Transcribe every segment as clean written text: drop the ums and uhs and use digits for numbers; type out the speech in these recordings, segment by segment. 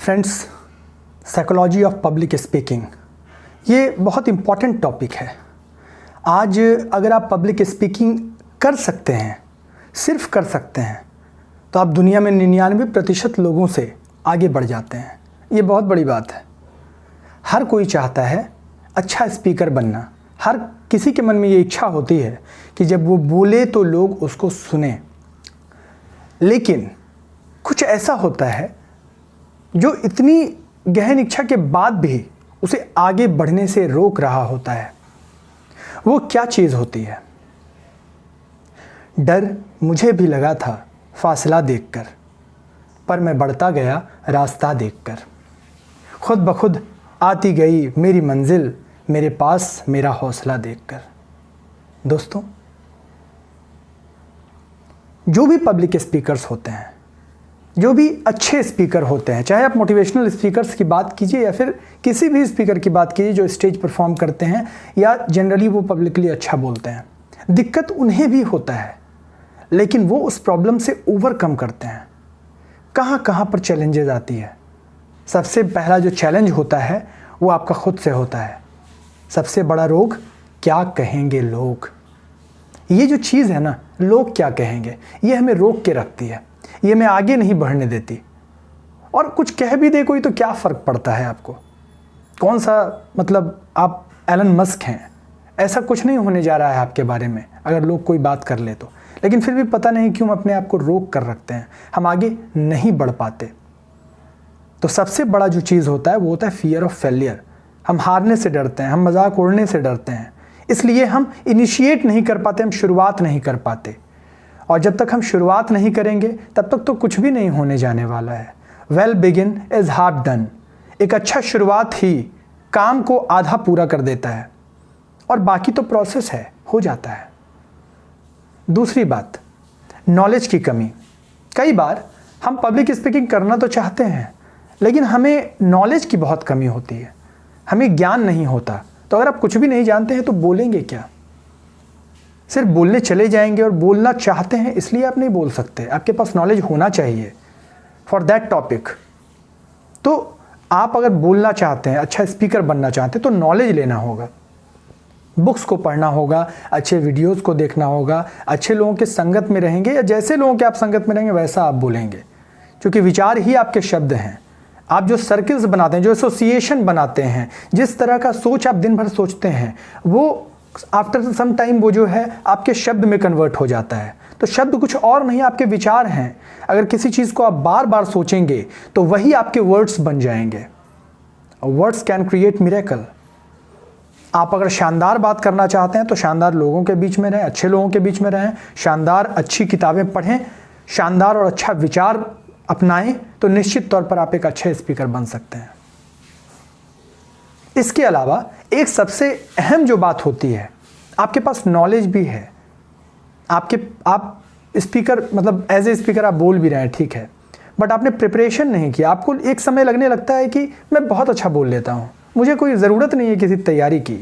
Friends, psychology of public speaking ये बहुत important topic है। आज अगर आप पब्लिक स्पीकिंग कर सकते हैं, सिर्फ कर सकते हैं, तो आप दुनिया में 99% लोगों से आगे बढ़ जाते हैं। ये बहुत बड़ी बात है। हर कोई चाहता है अच्छा स्पीकर बनना। हर किसी के मन में ये इच्छा होती है कि जब वो बोले तो लोग उसको सुने। लेकिन कुछ ऐसा होता है जो इतनी गहन इच्छा के बाद भी उसे आगे बढ़ने से रोक रहा होता है। वो क्या चीज़ होती है? डर मुझे भी लगा था फासला देखकर, पर मैं बढ़ता गया रास्ता देखकर। खुद ब खुद आती गई मेरी मंजिल, मेरे पास मेरा हौसला देखकर। दोस्तों, जो भी पब्लिक स्पीकर्स होते हैं, जो भी अच्छे स्पीकर होते हैं, चाहे आप मोटिवेशनल स्पीकर्स की बात कीजिए या फिर किसी भी स्पीकर की बात कीजिए जो स्टेज परफॉर्म करते हैं या जनरली वो पब्लिकली अच्छा बोलते हैं, दिक्कत उन्हें भी होता है, लेकिन वो उस प्रॉब्लम से ओवरकम करते हैं। कहाँ कहाँ पर चैलेंजेस आती है? सबसे पहला जो चैलेंज होता है वो आपका खुद से होता है। सबसे बड़ा रोग, क्या कहेंगे लोग। ये जो चीज़ है ना, लोग क्या कहेंगे, ये हमें रोक के रखती है, ये मैं आगे नहीं बढ़ने देती। और कुछ कह भी दे कोई तो क्या फ़र्क पड़ता है आपको? कौन सा मतलब आप एलन मस्क हैं, ऐसा कुछ नहीं होने जा रहा है आपके बारे में अगर लोग कोई बात कर ले तो। लेकिन फिर भी पता नहीं क्यों हम अपने आप को रोक कर रखते हैं, हम आगे नहीं बढ़ पाते। तो सबसे बड़ा जो चीज़ होता है वो होता है फियर ऑफ फेलियर। हम हारने से डरते हैं, हम मजाक उड़ने से डरते हैं, इसलिए हम इनिशिएट नहीं कर पाते, हम शुरुआत नहीं कर पाते। और जब तक हम शुरुआत नहीं करेंगे तब तक तो कुछ भी नहीं होने जाने वाला है। Well begin is half done. एक अच्छा शुरुआत ही काम को आधा पूरा कर देता है और बाकी तो प्रोसेस है, हो जाता है। दूसरी बात, नॉलेज की कमी। कई बार हम पब्लिक स्पीकिंग करना तो चाहते हैं, लेकिन हमें नॉलेज की बहुत कमी होती है, हमें ज्ञान नहीं होता। तो अगर आप कुछ भी नहीं जानते हैं तो बोलेंगे क्या? सिर्फ बोलने चले जाएंगे और बोलना चाहते हैं इसलिए आप नहीं बोल सकते। आपके पास नॉलेज होना चाहिए फॉर दैट टॉपिक। तो आप अगर बोलना चाहते हैं, अच्छा स्पीकर बनना चाहते हैं, तो नॉलेज लेना होगा, बुक्स को पढ़ना होगा, अच्छे वीडियोस को देखना होगा, अच्छे लोगों के संगत में रहेंगे या जैसे लोगों के आप संगत में रहेंगे वैसा आप बोलेंगे, क्योंकि विचार ही आपके शब्द हैं। आप जो सर्किल्स बनाते हैं, जो एसोसिएशन बनाते हैं, जिस तरह का सोच आप दिन भर सोचते हैं, वो आफ्टर सम टाइम वो जो है आपके शब्द में कन्वर्ट हो जाता है। तो शब्द कुछ और नहीं, आपके विचार हैं। अगर किसी चीज़ को आप बार बार सोचेंगे तो वही आपके वर्ड्स बन जाएंगे। Words can create miracle. आप अगर शानदार बात करना चाहते हैं तो शानदार लोगों के बीच में रहें, अच्छे लोगों के बीच में रहें, शानदार अच्छी किताबें पढ़ें, शानदार और अच्छा विचार अपनाएं, तो निश्चित तौर पर आप एक अच्छे स्पीकर बन सकते हैं। इसके अलावा एक सबसे अहम जो बात होती है, आपके पास नॉलेज भी है, आप स्पीकर मतलब एज ए स्पीकर आप बोल भी रहे हैं, ठीक है, बट आपने प्रिपरेशन नहीं किया। आपको एक समय लगने लगता है कि मैं बहुत अच्छा बोल लेता हूँ, मुझे कोई ज़रूरत नहीं है किसी तैयारी की।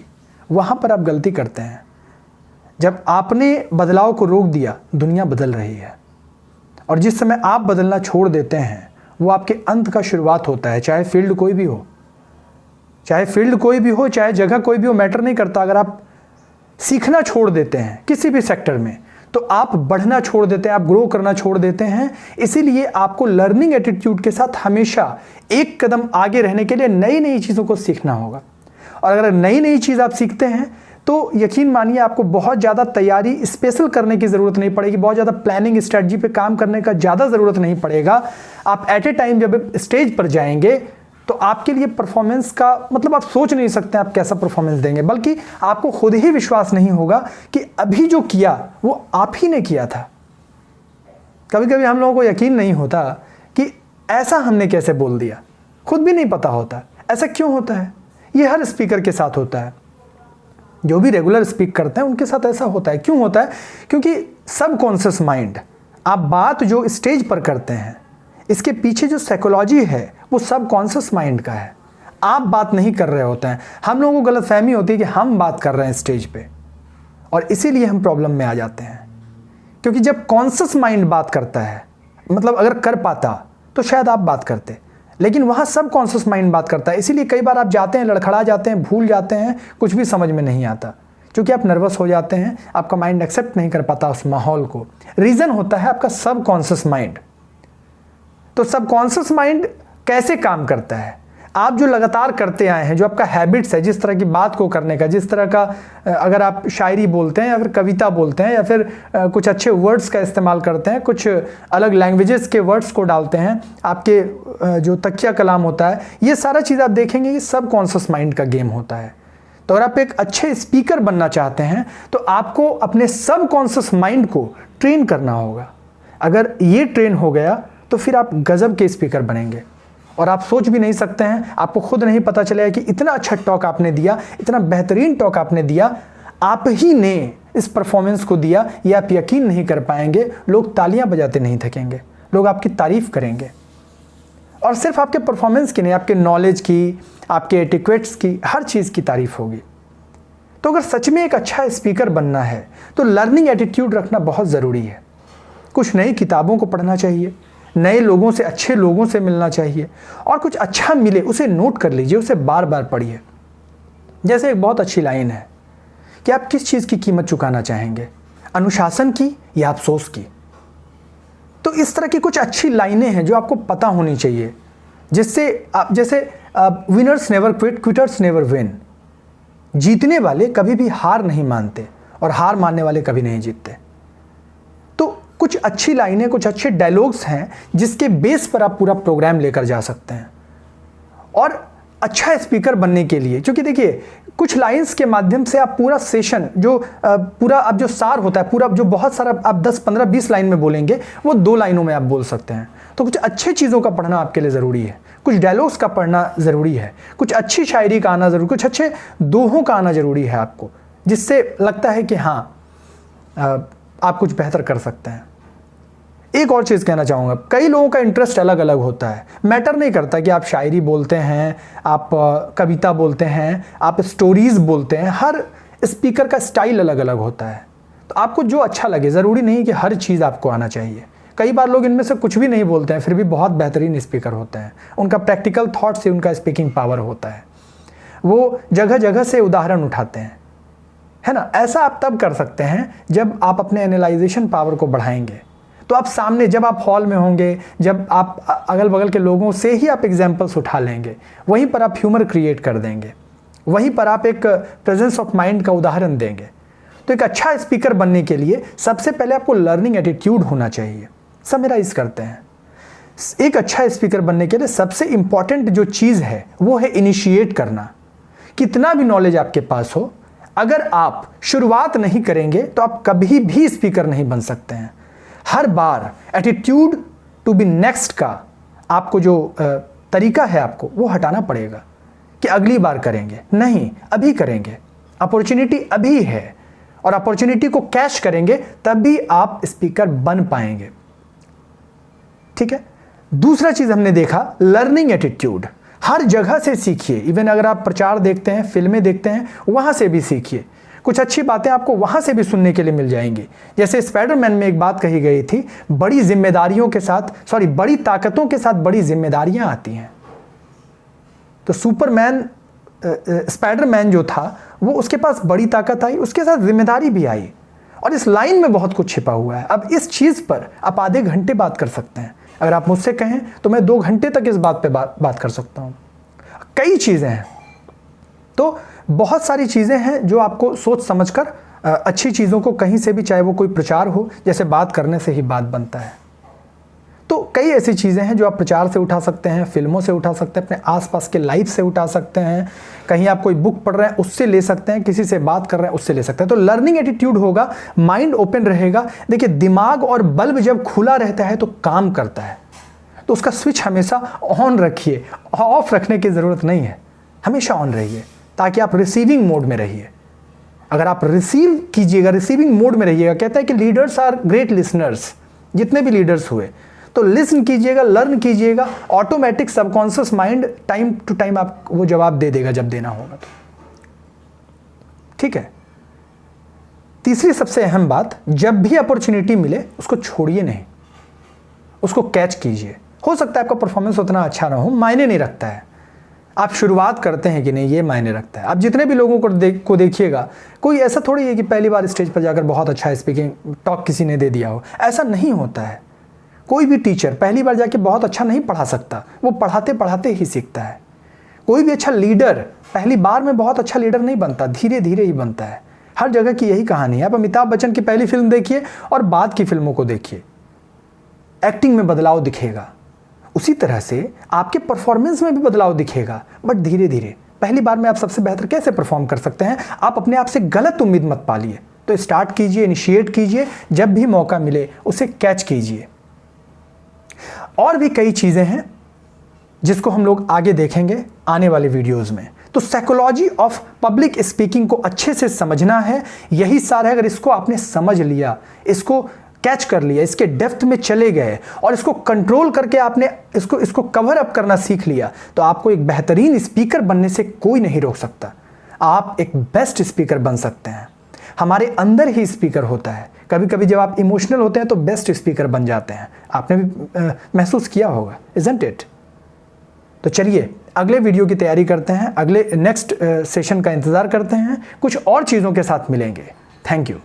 वहाँ पर आप गलती करते हैं। जब आपने बदलाव को रोक दिया, दुनिया बदल रही है, और जिस समय आप बदलना छोड़ देते हैं वो आपके अंत का शुरुआत होता है। चाहे फील्ड कोई भी हो, चाहे जगह कोई भी हो, मैटर नहीं करता। अगर आप सीखना छोड़ देते हैं किसी भी सेक्टर में तो आप बढ़ना छोड़ देते हैं, आप ग्रो करना छोड़ देते हैं। इसीलिए आपको लर्निंग एटीट्यूड के साथ हमेशा एक कदम आगे रहने के लिए नई नई चीज़ों को सीखना होगा। और अगर नई नई चीज़ आप सीखते हैं तो यकीन मानिए आपको बहुत ज़्यादा तैयारी स्पेशल करने की ज़रूरत नहीं पड़ेगी, बहुत ज़्यादा प्लानिंग स्ट्रेटजी पे काम करने का ज़्यादा ज़रूरत नहीं पड़ेगा। आप एट ए टाइम जब स्टेज पर जाएंगे तो आपके लिए परफॉर्मेंस का मतलब आप सोच नहीं सकते आप कैसा परफॉर्मेंस देंगे, बल्कि आपको खुद ही विश्वास नहीं होगा कि अभी जो किया वो आप ही ने किया था। कभी कभी हम लोगों को यकीन नहीं होता कि ऐसा हमने कैसे बोल दिया, खुद भी नहीं पता होता ऐसा क्यों होता है। ये हर स्पीकर के साथ होता है, जो भी रेगुलर स्पीक करते हैं उनके साथ ऐसा होता है। क्यों होता है? क्योंकि सबकॉन्शियस माइंड, आप बात जो स्टेज पर करते हैं, इसके पीछे जो साइकोलॉजी है वो सबकॉन्शियस माइंड का है। आप बात नहीं कर रहे होते हैं, हम लोगों को गलतफहमी होती है कि हम बात कर रहे हैं स्टेज पे, और इसीलिए हम प्रॉब्लम में आ जाते हैं। क्योंकि जब कॉन्शियस माइंड बात करता है, मतलब अगर कर पाता तो शायद आप बात करते, लेकिन वहाँ सब कॉन्शियस माइंड बात करता है। इसीलिए कई बार आप जाते हैं, लड़खड़ा जाते हैं, भूल जाते हैं, कुछ भी समझ में नहीं आता, क्योंकि आप नर्वस हो जाते हैं, आपका माइंड एक्सेप्ट नहीं कर पाता उस माहौल को। रीज़न होता है आपका सब कॉन्शियस माइंड। तो सब कॉन्शियस माइंड कैसे काम करता है? आप जो लगातार करते आए हैं, जो आपका हैबिट्स है, जिस तरह की बात को करने का, जिस तरह का अगर आप शायरी बोलते हैं या फिर कविता बोलते हैं या फिर कुछ अच्छे वर्ड्स का इस्तेमाल करते हैं, कुछ अलग लैंग्वेजेस के वर्ड्स को डालते हैं, आपके जो तकिया कलाम होता है, ये सारा चीज़ आप देखेंगे ये सब कॉन्शियस माइंड का गेम होता है। तो अगर आप एक अच्छे स्पीकर बनना चाहते हैं तो आपको अपने सब कॉन्शियस माइंड को ट्रेन करना होगा। अगर ये ट्रेन हो गया तो फिर आप गजब के स्पीकर बनेंगे, और आप सोच भी नहीं सकते हैं, आपको खुद नहीं पता चलेगा कि इतना अच्छा टॉक आपने दिया, इतना बेहतरीन टॉक आपने दिया, आप ही ने इस परफॉर्मेंस को दिया, ये आप यकीन नहीं कर पाएंगे। लोग तालियां बजाते नहीं थकेंगे, लोग आपकी तारीफ करेंगे, और सिर्फ आपके परफॉर्मेंस की नहीं, आपके नॉलेज की, आपके एटिक्वेट्स की, हर चीज़ की तारीफ होगी। तो अगर सच में एक अच्छा स्पीकर बनना है तो लर्निंग एटीट्यूड रखना बहुत ज़रूरी है। कुछ नई किताबों को पढ़ना चाहिए, नए लोगों से, अच्छे लोगों से मिलना चाहिए, और कुछ अच्छा मिले उसे नोट कर लीजिए, उसे बार बार पढ़िए। जैसे एक बहुत अच्छी लाइन है कि आप किस चीज़ की कीमत चुकाना चाहेंगे, अनुशासन की या अफसोस की। तो इस तरह की कुछ अच्छी लाइनें हैं जो आपको पता होनी चाहिए, जिससे आप, जैसे winners never quit, quitters never win. जीतने वाले कभी भी हार नहीं मानते और हार मानने वाले कभी नहीं जीतते। तो कुछ अच्छी लाइनें, कुछ अच्छे डायलॉग्स हैं जिसके बेस पर आप पूरा प्रोग्राम लेकर जा सकते हैं। और अच्छा स्पीकर बनने के लिए, क्योंकि देखिए कुछ लाइंस के माध्यम से आप पूरा सेशन, जो पूरा आप जो सार होता है, पूरा जो बहुत सारा आप 10, 15, 20 लाइन में बोलेंगे, वो 2 लाइनों में आप बोल सकते हैं। तो कुछ अच्छे चीज़ों का पढ़ना आपके लिए ज़रूरी है, कुछ डायलॉग्स का पढ़ना ज़रूरी है, कुछ अच्छी शायरी का आना ज़रूरी, कुछ अच्छे दोहों का आना ज़रूरी है आपको, जिससे लगता है कि हाँ आप कुछ बेहतर कर सकते हैं। एक और चीज़ कहना चाहूँगा, कई लोगों का इंटरेस्ट अलग अलग होता है। मैटर नहीं करता कि आप शायरी बोलते हैं, आप कविता बोलते हैं, आप स्टोरीज़ बोलते हैं, हर स्पीकर का स्टाइल अलग अलग होता है। तो आपको जो अच्छा लगे, ज़रूरी नहीं कि हर चीज़ आपको आना चाहिए। कई बार लोग इनमें से कुछ भी नहीं बोलते हैं, फिर भी बहुत बेहतरीन स्पीकर होते हैं। उनका प्रैक्टिकल थॉट से उनका स्पीकिंग पावर होता है, वो जगह जगह से उदाहरण उठाते हैं, है ना। ऐसा आप तब कर सकते हैं जब आप अपने एनालाइजेशन पावर को बढ़ाएंगे। तो आप सामने, जब आप हॉल में होंगे, जब आप अगल बगल के लोगों से ही आप एग्जाम्पल्स उठा लेंगे, वहीं पर आप ह्यूमर क्रिएट कर देंगे, वहीं पर आप एक प्रेजेंस ऑफ माइंड का उदाहरण देंगे। तो एक अच्छा स्पीकर बनने के लिए सबसे पहले आपको लर्निंग एटीट्यूड होना चाहिए। समराइज करते हैं, एक अच्छा स्पीकर बनने के लिए सबसे इंपॉर्टेंट जो चीज़ है वो है इनिशिएट करना। कितना भी नॉलेज आपके पास हो, अगर आप शुरुआत नहीं करेंगे तो आप कभी भी स्पीकर नहीं बन सकते हैं। हर बार एटीट्यूड टू बी नेक्स्ट का आपको जो तरीका है आपको वो हटाना पड़ेगा कि अगली बार करेंगे, नहीं अभी करेंगे। अपॉर्चुनिटी अभी है, और अपॉर्चुनिटी को कैश करेंगे तभी आप स्पीकर बन पाएंगे। ठीक है। दूसरा चीज हमने देखा, लर्निंग एटीट्यूड। हर जगह से सीखिए, इवन अगर आप प्रचार देखते हैं, फिल्में देखते हैं, वहां से भी सीखिए। कुछ अच्छी बातें आपको वहां से भी सुनने के लिए मिल जाएंगी। जैसे स्पाइडरमैन में एक बात कही गई थी, बड़ी जिम्मेदारियों के साथ, बड़ी ताकतों के साथ बड़ी जिम्मेदारियां आती हैं। तो स्पाइडरमैन जो था वो, उसके पास बड़ी ताकत आई, उसके साथ जिम्मेदारी भी आई, और इस लाइन में बहुत कुछ छिपा हुआ है। अब इस चीज पर आप आधे घंटे बात कर सकते हैं। अगर आप मुझसे कहें तो मैं 2 घंटे तक इस बात पे बात कर सकता हूं। कई चीजें हैं, तो बहुत सारी चीजें हैं जो आपको सोच समझकर अच्छी चीजों को कहीं से भी, चाहे वो कोई प्रचार हो, जैसे बात करने से ही बात बनता है, तो कई ऐसी चीज़ें हैं जो आप प्रचार से उठा सकते हैं, फिल्मों से उठा सकते हैं, अपने आसपास के लाइफ से उठा सकते हैं, कहीं आप कोई बुक पढ़ रहे हैं उससे ले सकते हैं, किसी से बात कर रहे हैं उससे ले सकते हैं। तो लर्निंग एटीट्यूड होगा, माइंड ओपन रहेगा। देखिए, दिमाग और बल्ब जब खुला रहता है तो काम करता है, तो उसका स्विच हमेशा ऑन रखिए, ऑफ रखने की ज़रूरत नहीं है, हमेशा ऑन रहिए ताकि आप रिसीविंग मोड में रहिए। अगर आप रिसीव कीजिएगा, रिसीविंग मोड में रहिएगा, कहता है कि लीडर्स आर ग्रेट लिसनर्स, जितने भी लीडर्स हुए, तो लिसन कीजिएगा, लर्न कीजिएगा, automatic subconscious mind time to time आप वो जवाब दे देगा जब देना होगा तो। ठीक है। तीसरी सबसे अहम बात, जब भी अपॉर्चुनिटी मिले उसको छोड़िए नहीं, उसको कैच कीजिए हो सकता है आपका परफॉर्मेंस उतना अच्छा ना हो, मायने नहीं रखता है। आप शुरुआत करते हैं कि नहीं, ये मायने रखता है। आप जितने भी लोगों को देखिएगा, कोई ऐसा थोड़ी है कि पहली बार स्टेज पर जाकर बहुत अच्छा स्पीकिंग टॉक किसी ने दे दिया हो, ऐसा नहीं होता है। कोई भी टीचर पहली बार जाके बहुत अच्छा नहीं पढ़ा सकता, वो पढ़ाते पढ़ाते ही सीखता है। कोई भी अच्छा लीडर पहली बार में बहुत अच्छा लीडर नहीं बनता, धीरे धीरे ही बनता है। हर जगह की यही कहानी है। आप अमिताभ बच्चन की पहली फिल्म देखिए और बाद की फिल्मों को देखिए, एक्टिंग में बदलाव दिखेगा। उसी तरह से आपके परफॉर्मेंस में भी बदलाव दिखेगा, बट धीरे धीरे। पहली बार में आप सबसे बेहतर कैसे परफॉर्म कर सकते हैं? आप अपने आप से गलत उम्मीद मत पालिए। तो स्टार्ट कीजिए, इनिशिएट कीजिए, जब भी मौका मिले उसे कैच कीजिए। और भी कई चीज़ें हैं जिसको हम लोग आगे देखेंगे आने वाले वीडियोज़ में। तो साइकोलॉजी ऑफ पब्लिक स्पीकिंग को अच्छे से समझना है, यही सार है। अगर इसको आपने समझ लिया, इसको कैच कर लिया, इसके डेप्थ में चले गए और इसको कंट्रोल करके आपने इसको कवर अप करना सीख लिया, तो आपको एक बेहतरीन स्पीकर बनने से कोई नहीं रोक सकता। आप एक बेस्ट स्पीकर बन सकते हैं। हमारे अंदर ही स्पीकर होता है। कभी कभी जब आप इमोशनल होते हैं तो बेस्ट स्पीकर बन जाते हैं। आपने भी महसूस किया होगा, इज़न्ट इट? तो चलिए अगले वीडियो की तैयारी करते हैं, अगले नेक्स्ट सेशन का इंतज़ार करते हैं, कुछ और चीज़ों के साथ मिलेंगे। Thank you.